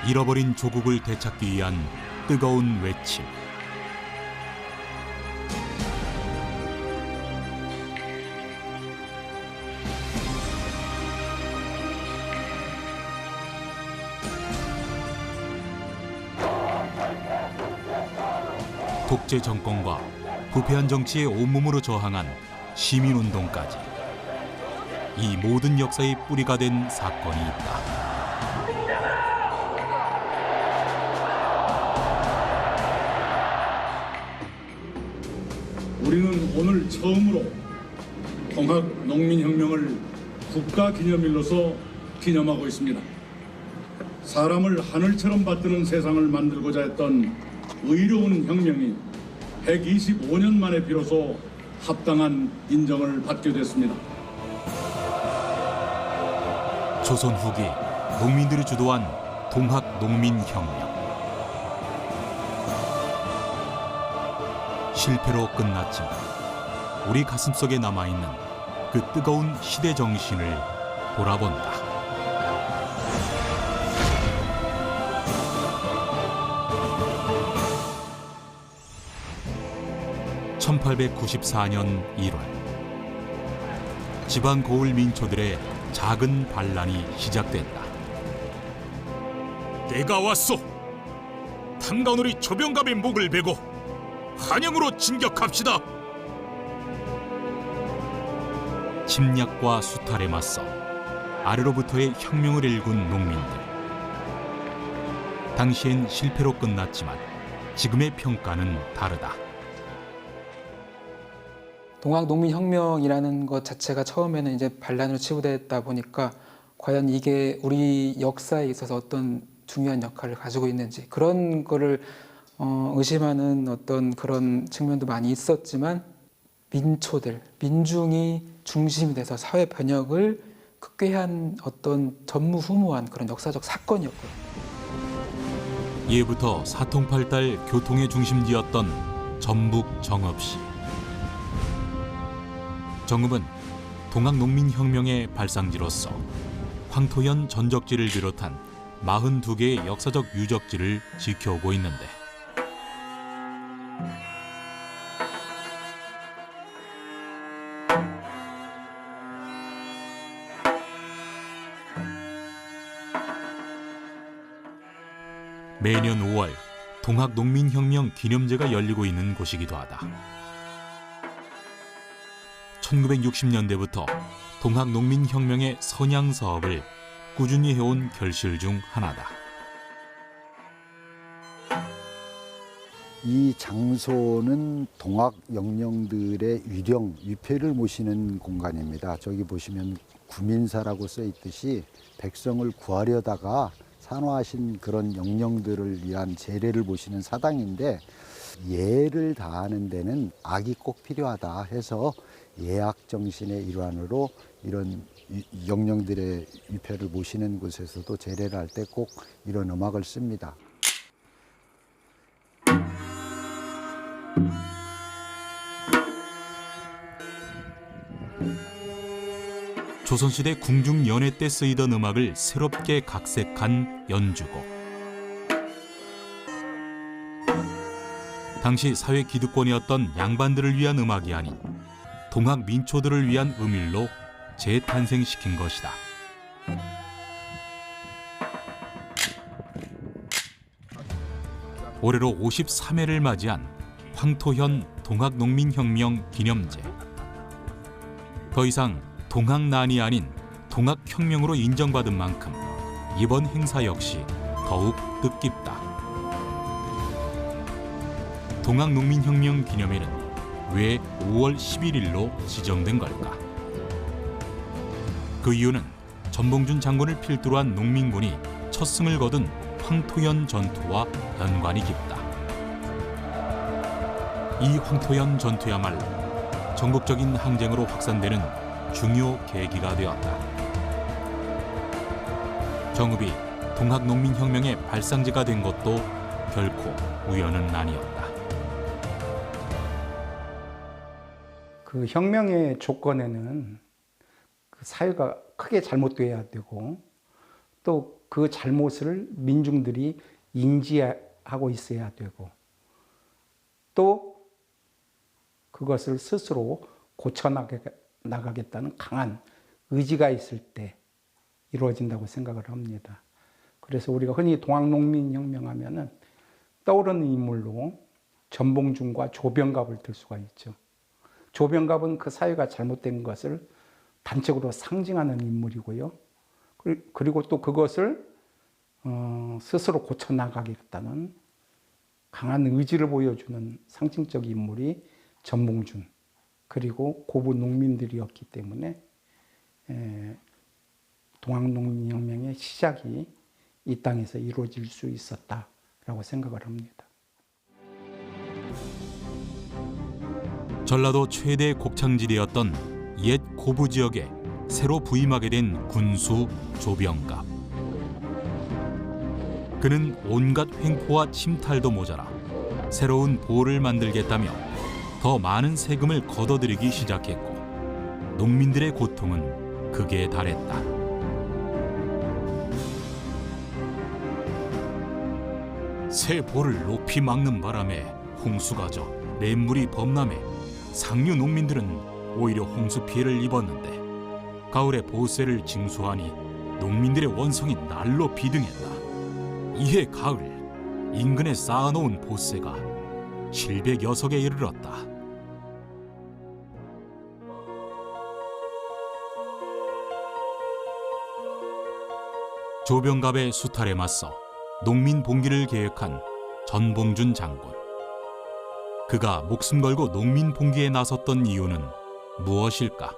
잃어버린 조국을 되찾기 위한 뜨거운 외침. 독재 정권과 부패한 정치에 온몸으로 저항한 시민운동까지 이 모든 역사의 뿌리가 된 사건이 있다. 우리는 오늘 처음으로 동학농민혁명을 국가기념일로서 기념하고 있습니다. 사람을 하늘처럼 받드는 세상을 만들고자 했던 의로운 혁명이 125년 만에 비로소 합당한 인정을 받게 됐습니다. 조선 후기 농민들이 주도한 동학농민혁명. 실패로 끝났지만 우리 가슴속에 남아있는 그 뜨거운 시대 정신을 돌아본다. (1894년 1월) 지방 고을 민초들의 작은 반란이 시작된다. 때가 왔소. 탄간우리 조병갑의 목을 베고 한양으로 진격합시다. 침략과 수탈에 맞서 아래로부터의 혁명을 일군 농민들. 당시엔 실패로 끝났지만 지금의 평가는 다르다. 동학농민혁명이라는 것 자체가 처음에는 이제 반란으로 치부됐다 보니까 과연 이게 우리 역사에 있어서 어떤 중요한 역할을 가지고 있는지 그런 거를 의심하는 어떤 그런 측면도 많이 있었지만 민초들, 민중이 중심이 돼서 사회 변혁을 극괴한 어떤 전무후무한 그런 역사적 사건이었거든요. 예부터 사통팔달 교통의 중심지였던 전북 정읍시. 정읍은 동학농민혁명의 발상지로서 황토현 전적지를 비롯한 42개의 역사적 유적지를 지켜오고 있는데 매년 5월 동학농민혁명 기념제가 열리고 있는 곳이기도 하다. 1960년대부터 동학농민혁명의 선양 사업을 꾸준히 해온 결실 중 하나다. 이 장소는 동학 영령들의 위령, 위패를 모시는 공간입니다. 저기 보시면 구민사라고 써 있듯이 백성을 구하려다가 산화하신 그런 영령들을 위한 제례를 모시는 사당인데 예를 다하는 데는 악이 꼭 필요하다 해서 예악 정신의 일환으로 이런 영령들의 위패를 모시는 곳에서도 제례를 할 때 꼭 이런 음악을 씁니다. 조선시대 궁중연회 때 쓰이던 음악을 새롭게 각색한 연주곡. 당시 사회 기득권이었던 양반들을 위한 음악이 아닌 동학 민초들을 위한 음일로 재탄생시킨 것이다. 올해로 53회를 맞이한 황토현 동학농민혁명 기념제. 더 이상 동학난이 아닌 동학혁명으로 인정받은 만큼 이번 행사 역시 더욱 뜻깊다. 동학농민혁명 기념회는 왜 5월 11일로 지정된 걸까? 그 이유는 전봉준 장군을 필두로 한 농민군이 첫 승을 거둔 황토현 전투와 연관이 깊다. 이 황토현 전투야말로 전국적인 항쟁으로 확산되는 중요 계기가 되었다. 정읍이 동학농민혁명의 발상지가 된 것도 결코 우연은 아니었다. 그 혁명의 조건에는 그 사회가 크게 잘못돼야 되고 또 그 잘못을 민중들이 인지하고 있어야 되고 또 그것을 스스로 고쳐나가겠다는 강한 의지가 있을 때 이루어진다고 생각을 합니다. 그래서 우리가 흔히 동학농민혁명하면은 떠오르는 인물로 전봉준과 조병갑을 들 수가 있죠. 조병갑은 그 사회가 잘못된 것을 단적으로 상징하는 인물이고요. 그리고 또 그것을 스스로 고쳐나가겠다는 강한 의지를 보여주는 상징적 인물이 전봉준 그리고 고부 농민들이었기 때문에 동학농민혁명의 시작이 이 땅에서 이루어질 수 있었다라고 생각을 합니다. 전라도 최대 곡창지대였던 옛 고부 지역에 새로 부임하게 된 군수 조병갑. 그는 온갖 횡포와 침탈도 모자라 새로운 보를 만들겠다며 더 많은 세금을 걷어들이기 시작했고 농민들의 고통은 극에 달했다. 새 보를 높이 막는 바람에 홍수가 져 냇물이 범람해 상류 농민들은 오히려 홍수 피해를 입었는데 가을에 보세를 징수하니 농민들의 원성이 날로 비등했다. 이해 가을 인근에 쌓아놓은 보세가 700여석에 이르렀다. 조병갑의 수탈에 맞서 농민 봉기를 계획한 전봉준 장군. 그가 목숨 걸고 농민 봉기에 나섰던 이유는 무엇일까?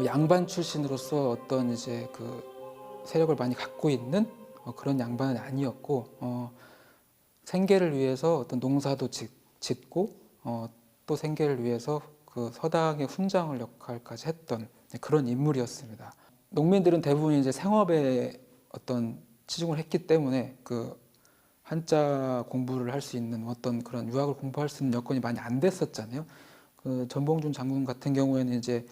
양반 출신으로서 어떤 이제 그 세력을 많이 갖고 있는 그런 양반은 아니었고 생계를 위해서 어떤 농사도 짓고 또 생계를 위해서 그 서당의 훈장을 역할까지 했던 그런 인물이었습니다. 농민들은 대부분 이제 생업에 어떤 치중을 했기 때문에 그 한자 공부를 할 수 있는 어떤 그런 유학을 공부할 수 있는 여건이 많이 안 됐었잖아요. 그 전봉준 장군 같은 경우에는 이제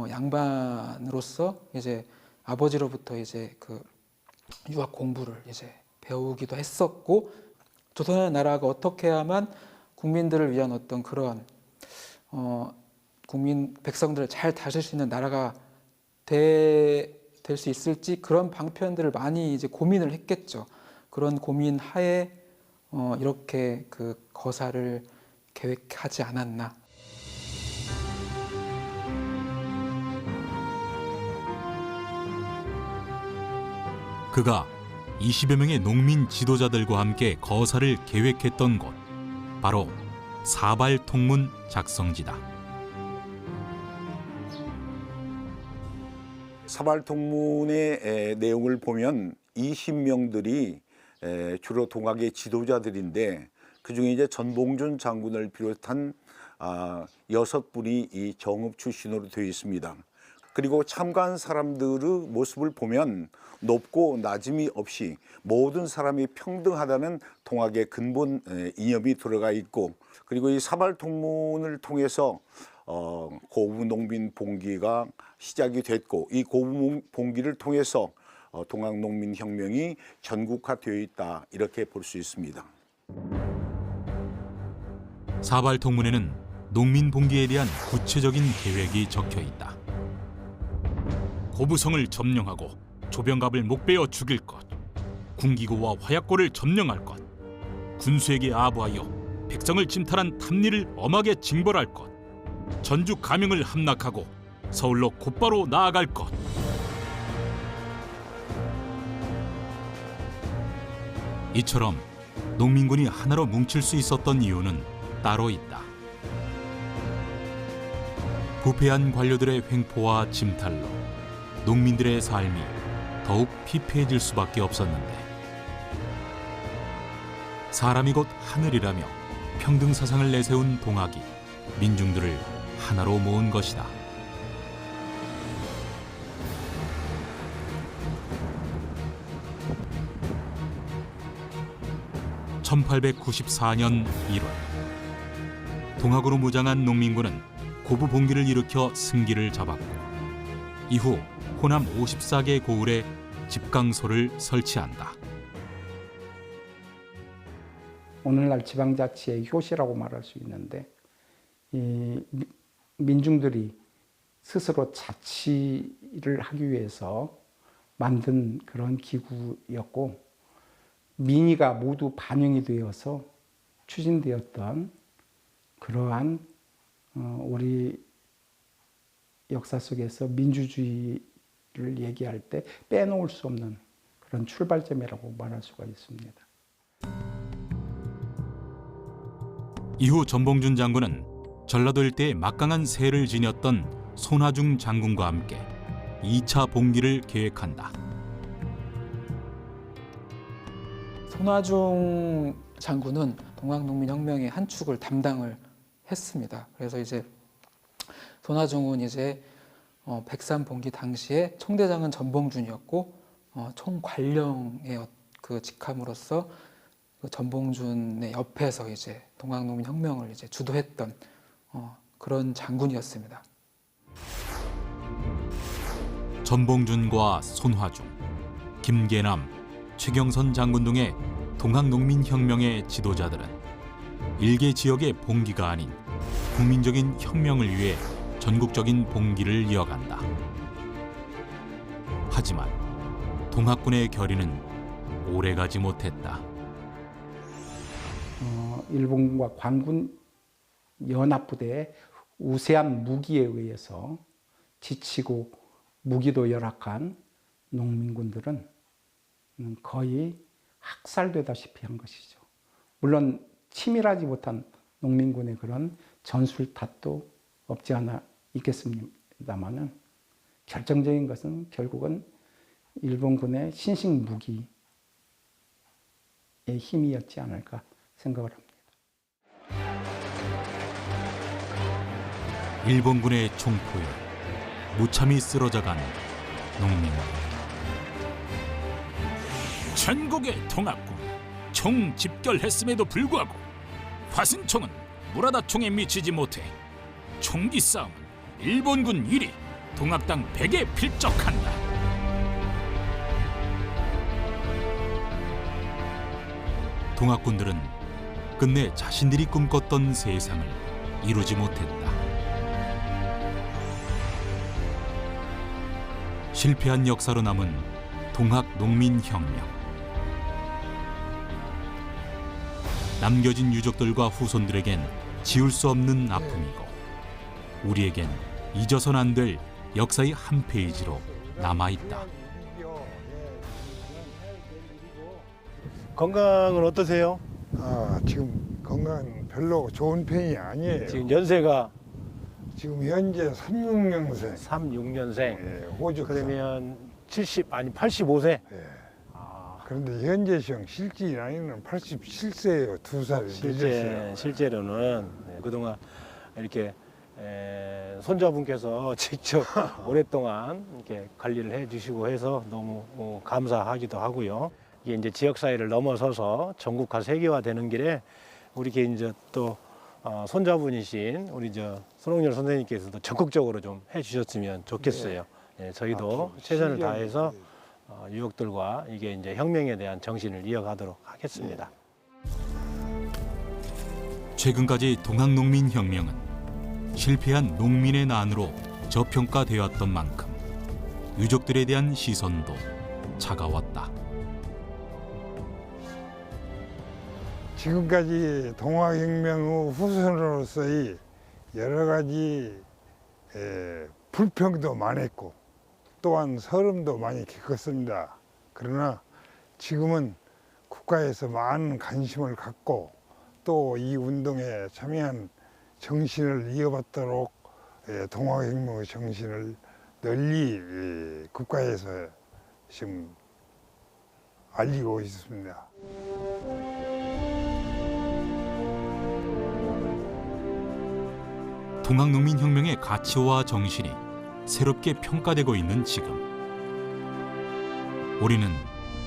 양반으로서 이제 아버지로부터 이제 그 유학 공부를 이제 배우기도 했었고 조선의 나라가 어떻게 해야만 국민들을 위한 어떤 그런 국민 백성들을 잘 다스릴 수 있는 나라가 될 수 있을지 그런 방편들을 많이 이제 고민을 했겠죠. 그런 고민 하에 이렇게 그 거사를 계획하지 않았나. 그가 20여 명의 농민 지도자들과 함께 거사를 계획했던 곳, 바로 사발통문 작성지다. 사발통문의 내용을 보면 20명들이 주로 동학의 지도자들인데 그중에 이제 전봉준 장군을 비롯한 6분이 이 정읍 출신으로 되어 있습니다. 그리고 참가한 사람들의 모습을 보면 높고 낮음이 없이 모든 사람이 평등하다는 동학의 근본 이념이 들어가 있고 그리고 이 사발통문을 통해서 고부 농민 봉기가 시작이 됐고 이 고부 봉기를 통해서 동학농민혁명이 전국화되어 있다 이렇게 볼 수 있습니다. 사발통문에는 농민 봉기에 대한 구체적인 계획이 적혀 있다. 고부성을 점령하고 조병갑을 목베어 죽일 것, 군기고와 화약고를 점령할 것, 군수에게 아부하여 백성을 침탈한 탐리를 엄하게 징벌할 것, 전주 가명을 함락하고 서울로 곧바로 나아갈 것. 이처럼 농민군이 하나로 뭉칠 수 있었던 이유는 따로 있다. 부패한 관료들의 횡포와 침탈로 농민들의 삶이 더욱 피폐해질 수밖에 없었는데 사람이 곧 하늘이라며 평등 사상을 내세운 동학이 민중들을 하나로 모은 것이다. 1894년 1월 동학으로 무장한 농민군은 고부 봉기를 일으켜 승기를 잡았고 이후 호남 54개 고을에 집강소를 설치한다. 오늘날 지방자치의 효시라고 말할 수 있는데 이 민중들이 스스로 자치를 하기 위해서 만든 그런 기구였고 민의가 모두 반영이 되어서 추진되었던 그러한 우리 역사 속에서 민주주의를 얘기할 때 빼놓을 수 없는 그런 출발점이라고 말할 수가 있습니다. 이후 전봉준 장군은 전라도 일대에 막강한 세를 지녔던 손화중 장군과 함께 2차 봉기를 계획한다. 손화중 장군은 동학농민혁명의 한 축을 담당을 했습니다. 그래서 이제 손화중은 이제 백삼봉기 당시에 총대장은 전봉준이었고 총관령의 그 직함으로서 그 전봉준의 옆에서 이제 동학농민혁명을 이제 주도했던 그런 장군이었습니다. 전봉준과 손화중, 김계남, 최경선 장군 등의 동학농민혁명의 지도자들은 일개 지역의 봉기가 아닌 국민적인 혁명을 위해 전국적인 봉기를 이어간다. 하지만 동학군의 결의는 오래가지 못했다. 일본과 관군 연합부대의 우세한 무기에 의해서 지치고 무기도 열악한 농민군들은 거의 학살되다시피 한 것이죠. 물론 치밀하지 못한 농민군의 그런 전술탓도 없지 않아 있겠습니다만은 결정적인 것은 결국은 일본군의 신식 무기의 힘이었지 않을까 생각을 합니다. 일본군의 총포에 무참히 쓰러져간 농민군. 전국의 동학군 총 집결했음에도 불구하고 화순총은 무라다총에 미치지 못해 총기 싸움은 일본군 1위 동학당 100에 필적한다. 동학군들은 끝내 자신들이 꿈꿨던 세상을 이루지 못했다. 실패한 역사로 남은 동학농민혁명. 남겨진 유족들과 후손들에겐 지울 수 없는 아픔이고 우리에겐 잊어선 안 될 역사의 한 페이지로 남아있다. 건강은 어떠세요? 지금 건강은 별로 좋은 편이 아니에요. 지금 연세가 지금 현재 36년생. 36년생. 예, 호주사. 그러면 85세? 예. 그런데 현재 시험 실제 나이는 87세예요. 2살 늦었어요. 실제로는 그동안 이렇게 손자분께서 직접 오랫동안 이렇게 관리를 해주시고 해서 너무 감사하기도 하고요. 이게 이제 지역 사회를 넘어서서 전국화 세계화되는 길에 우리 이제 또 손자분이신 우리 손홍열 선생님께서도 적극적으로 좀 해주셨으면 좋겠어요. 예, 저희도 최선을 다해서 유족들과 이게 이제 혁명에 대한 정신을 이어가도록 하겠습니다. 최근까지 동학농민혁명은 실패한 농민의 난으로 저평가되었던 만큼 유족들에 대한 시선도 차가웠다. 지금까지 동학혁명 후 후손으로서의 여러 가지 불평도 많았고 또한 서름도 많이 겪었습니다. 그러나 지금은 국가에서 많은 관심을 갖고 또 이 운동에 참여한 정신을 이어받도록 동학혁명의 정신을 널리 국가에서 지금 알리고 있습니다. 동학농민혁명의 가치와 정신이 새롭게 평가되고 있는 지금 우리는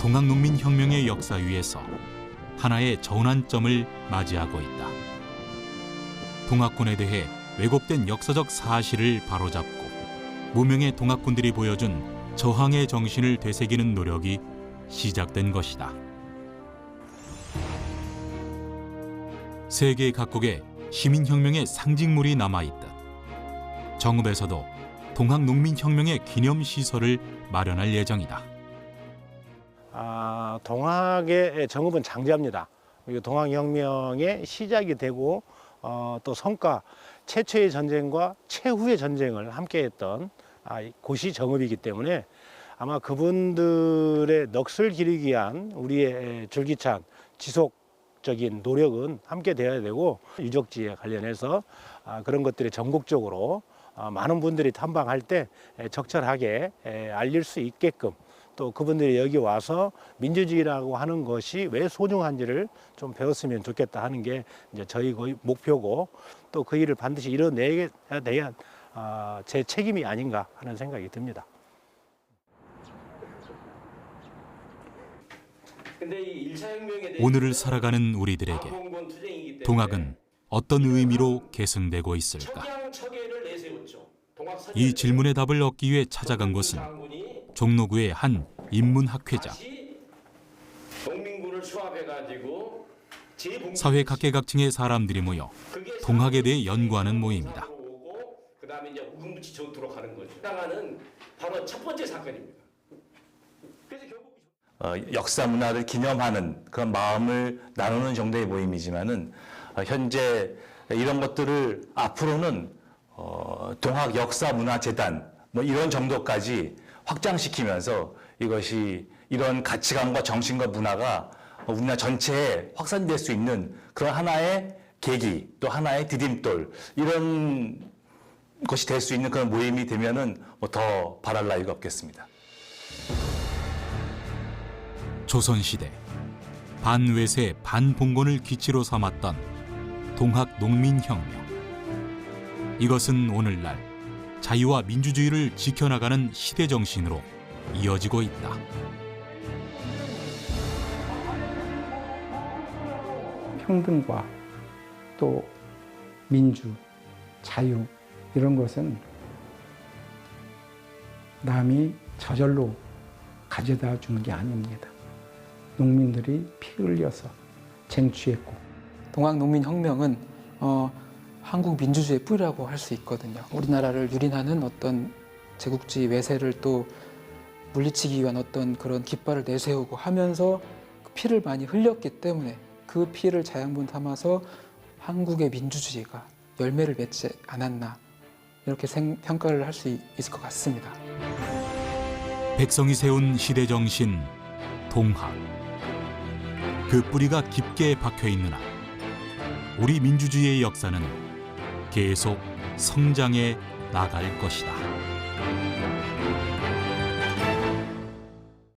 동학농민혁명의 역사 위에서 하나의 전환점을 맞이하고 있다. 동학군에 대해 왜곡된 역사적 사실을 바로잡고 무명의 동학군들이 보여준 저항의 정신을 되새기는 노력이 시작된 것이다. 세계 각국에 시민혁명의 상징물이 남아있듯 정읍에서도 동학농민혁명의 기념시설을 마련할 예정이다. 동학의 정읍은 장자입니다. 동학혁명의 시작이 되고 또 성과, 최초의 전쟁과 최후의 전쟁을 함께했던 곳이 정읍이기 때문에 아마 그분들의 넋을 기리기 위한 우리의 줄기찬 지속적인 노력은 함께 되어야 되고, 유적지에 관련해서 그런 것들이 전국적으로 많은 분들이 탐방할 때 적절하게 알릴 수 있게끔, 또 그분들이 여기 와서 민주주의라고 하는 것이 왜 소중한지를 좀 배웠으면 좋겠다 하는 게 이제 저희 목표고, 또 그 일을 반드시 이뤄내야 대한 제 책임이 아닌가 하는 생각이 듭니다. 오늘을 살아가는 우리들에게 동학은 어떤 의미로 계승되고 있을까? 이 질문의 답을 얻기 위해 찾아간 곳은 종로구의 한 인문학회자. 사회 각계각층의 사람들이 모여 동학에 대해 연구하는 모임이다. 그다음에 이제 우금부치 전투로 가는 거죠. 나가는 바로 첫 번째 사건입니다. 그래서 결국 역사 문화를 기념하는 그런 마음을 나누는 정도의 모임이지만은 현재 이런 것들을 앞으로는 동학 역사 문화 재단 뭐 이런 정도까지 확장시키면서 이것이 이런 가치관과 정신과 문화가 우리나라 전체에 확산될 수 있는 그런 하나의 계기, 또 하나의 디딤돌, 이런 것이 될 수 있는 그런 모임이 되면은 뭐 더 바랄 나위가 없겠습니다. 조선시대 반외세 반봉건을 기치로 삼았던 동학 농민혁명. 이것은 오늘날 자유와 민주주의를 지켜나가는 시대 정신으로 이어지고 있다. 평등과 또 민주, 자유 이런 것은 남이 저절로 가져다 주는 게 아닙니다. 농민들이 피 흘려서 쟁취했고, 동학농민혁명은 한국 민주주의의 뿌리라고 할 수 있거든요. 우리나라를 유린하는 어떤 제국주의 외세를 또 물리치기 위한 어떤 그런 깃발을 내세우고 하면서 피를 많이 흘렸기 때문에 그 피를 자양분 삼아서 한국의 민주주의가 열매를 맺지 않았나, 이렇게 평가를 할 수 있을 것 같습니다. 백성이 세운 시대 정신 동학. 그 뿌리가 깊게 박혀 있는 한 우리 민주주의의 역사는 계속 성장해 나갈 것이다.